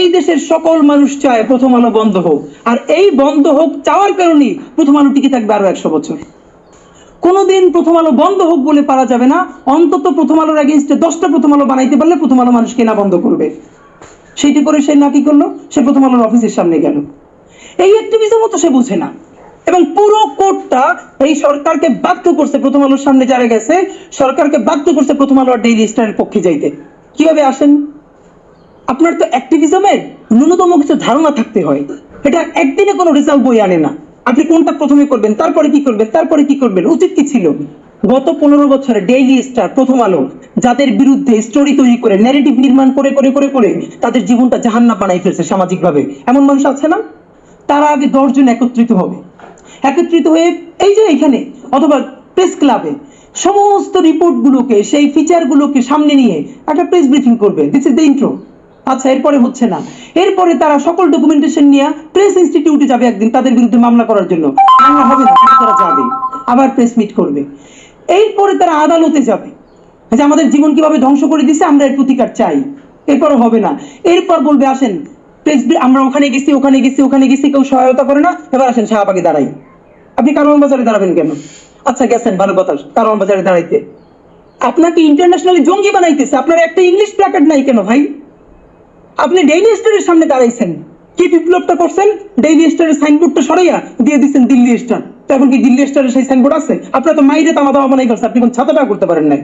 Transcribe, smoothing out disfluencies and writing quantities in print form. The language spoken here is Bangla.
এই দেশের সকল মানুষ চায় প্রথম আলো বন্ধ হোক, আর এই বন্ধ হোক চাওয়ার কারণেই প্রথম আলো টিকে থাকবে আরো 100 বছর। কোনোদিন প্রথম আলো বন্ধ হোক বলে পারা যাবে না, অন্তত প্রথম আলোর এগেইনস্টে 10টা প্রথম আলো বানাইতে পারলে প্রথম আলো মানুষ কেনা বন্ধ করবে। সেইটি করে সে না কি করলো, সে প্রথম আলোর অফিসের সামনে গেল। এই অ্যাক্টিভিজমও তো সে বুঝে না, এবং পুরো কোর্টটা এই সরকারকে বাধ্য করছে, প্রথম আলোর সামনে যারা গেছে সরকারকে বাধ্য করছে প্রথম আলো আর ডেইলি স্টারের পক্ষে যাইতে। কিভাবে আসেন? আপনার তো অ্যাক্টিভিজমের ন্যূনতম কিছু ধারণা থাকতে হয়, এটা একদিনে কোনো রেজাল্ট বই আনে না। আপনি কোনটা প্রথমে করবেন, তারপরে কি করবেন, তারপরে কি করবেন, উচিত কি ছিল? গত 15 বছরে ডেইলি স্টার, প্রথম আলো যাদের বিরুদ্ধে স্টোরি তৈরি করে ন্যারেটিভ নির্মাণ করে করে করে করে তাদের জীবনটা জাহান্নাম বানাই ফেলছে সামাজিক ভাবে, এমন মানুষ আছে না? তারা আগে 10 জন একত্রিত হবে, একত্রিত হয়ে এই যে এখানে অথবা প্রেস ক্লাবে সমস্ত রিপোর্ট গুলোকে, সেই ফিচার গুলোকে সামনে নিয়ে একটা প্রেস ব্রিফিং করবে। This is the intro. আচ্ছা, এরপরে হচ্ছে না, এরপরে তারা সকল ডকুমেন্টেশন নিয়ে প্রেস ইনস্টিটিউটে যাবে একদিন তাদের বিরুদ্ধে মামলা করার জন্য। মামলা হবে না, তারা যাবে, আবার প্রেস মিট করবে। এরপরে তারা আদালতে যাবে যে আমাদের জীবন কিভাবে ধ্বংস করে দিছে, আমরা এর প্রতিকার চাই। এরপরে হবে না, এরপর বলবে আসেন প্রেস, আমরা ওখানে গেছি ওখানে গেছি ওখানে গেছি, কেউ সহায়তা করে না, এবার আসেন শাহবাগে দাঁড়াই। আপনি কারওয়ান বাজারে দাঁড়াবেন কেন? আচ্ছা গেছেন, ভালো কথা, কারওয়ান বাজারে দাঁড়াইতে আপনাকে ইন্টারন্যাশনালি জঙ্গি বানাইতেছে, আপনার একটা ইংলিশ প্ল্যাকার্ড নাই কেন ভাই? আপনি ডেইলি স্টারের সামনে দাঁড়াইছেন, কি বিপ্লবটা করছেন? ডেইলি স্টারের সাইনবোর্ডটা সরাইয়া দিয়ে দিচ্ছেন দিল্লি স্টার। তো এখন কি দিল্লি স্টারের সেই সাইনবোর্ড আছে? আপনার তো মাইরে তামা দাওয়া বানাই ফেলছে, আপনি কোন ছাতাটা করতে পারেন নাই।